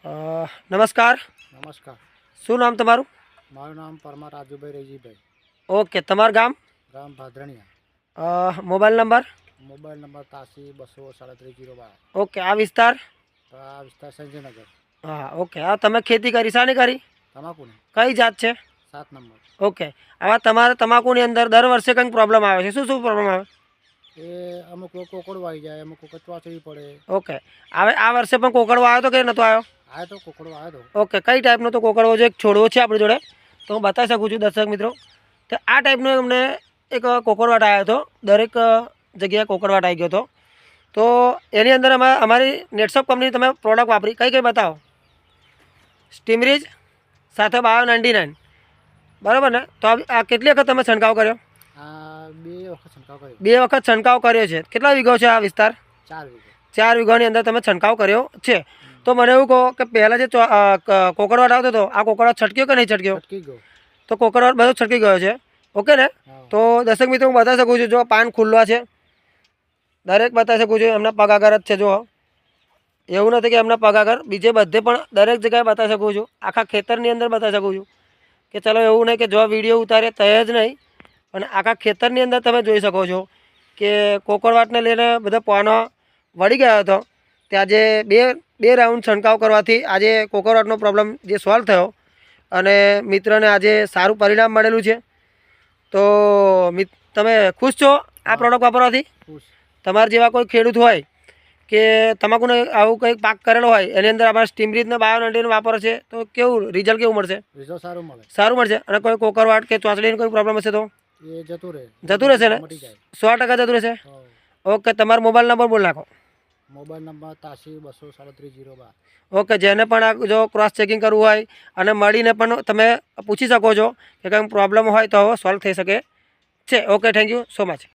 નમસ્કાર. નમસ્કાર. શું નામ તમારું? મારું નામ પરમાર રાજુભાઈ રૈજીભાઈ. ઓકે, તમારું ગામ? ગામ Bhadraniya. Mobile number? Mobile number 83 237 012. Okay, આ વિસ્તાર? તો આ વિસ્તાર સંજયનગર. હા, ઓકે. આ તમે ખેતી કરી શાની કરી? તમાકુની કઈ જાત છે? 7 નંબર. ઓકે, આવા તમારે તમાકુની અંદર દર વર્ષે કંઈક પ્રોબ્લેમ આવે છે. શું શું પ્રોબ્લેમ આવે? એ અમુક લોકો કોકડો આવી જાય, અમુક વખત ચોચડી પડે. ઓકે, હવે આ વર્ષે પણ કોકડવો આવ્યો તો કે નહોતો આવ્યો? આવ્યો તો કોકડો આવ્યો તો. ઓકે, કઈ ટાઈપનો તો કોકડવો છે? એક છોડવો છે આપણી જોડે, તો હું બતાવી શકું છું દર્શક મિત્રો. તો આ ટાઈપનો અમને એક કોકડવાટ આવ્યો હતો. દરેક જગ્યાએ કોકડવાટ આવી ગયો હતો. તો એની અંદર અમારી નેટસપ કંપની તમે પ્રોડક્ટ વાપરી કઈ કઈ બતાવો? સ્ટીમરીજ સાથે બાયો 99, બરાબર ને? તો આ કેટલી વખત તમે છંટકાવ કર્યો? આ 2 વખત છંટકાવ કર્યો. 2 વખત છંટકાવ કર્યો છે. કેટલા વીઘો છે આ વિસ્તાર? 4 વીઘો. 4 વીઘાની અંદર તમે છંટકાવ કર્યો છે. તો મને એવું કહો કે પહેલાં જે કોકડવાટ આવતો હતો, આ કોકડવાટ છટક્યો કે નહીં છટક્યો? છટકી ગયો. તો કોકડવાટ બધો છટકી ગયો છે. ઓકે ને? તો દર્શક મિત્રો હું બતાવી શકું છું. જો પાન ખુલ્લા છે, દરેક બતાવી શકું છું. એમના પગ આગળ જ છે. જો એવું નથી કે એમના પગ આગળ, બીજે બધે પણ દરેક જગ્યાએ બતાવી શકું છું. આખા ખેતરની અંદર બતાવી શકું છું. કે ચલો એવું નહીં કે જો વિડીયો ઉતારે તો જ નહીં, અને આખા ખેતરની અંદર તમે જોઈ શકો છો કે કોકડવાટને લઈને બધા પાનો વળી ગયો હતો. ત્યાં જે બે રાઉન્ડ છંટકાવ કરવાથી આજે કોકડવાટનો પ્રોબ્લેમ જે સોલ્વ થયો અને મિત્રને આજે સારું પરિણામ મળેલું છે. તો તમે ખુશ છો આ પ્રોડક્ટ વાપરવાથી? ખુશ. તમારા જેવા કોઈ ખેડૂત હોય કે તમાકુનો આવું કંઈક પાક કરેલો હોય, એની અંદર અમારા સ્ટીમરીજને બાયો 99 વાપરે છે, તો કેવું રિઝલ્ટ કેવું મળશે? રિઝલ્ટ સારું મળે. સારું મળશે. અને કોઈ કોકરવાટ કે ચોચડીની કોઈ પ્રોબ્લેમ હશે તો એ જતું રહે. જતું રહેશે ને? મટી જાય. 100% જતું રહેશે. હા. ઓકે, તમારો મોબાઈલ નંબર બોલ નાખો. Mobile number 83 237 012. ઓકે, જેને પણ આ જો ક્રોસ ચેકિંગ કરવું હોય અને મળીને પણ તમે પૂછી શકો છો કે કંઈ પ્રોબ્લેમ હોય તો સોલ્વ થઈ શકે છે. Okay, thank you so much.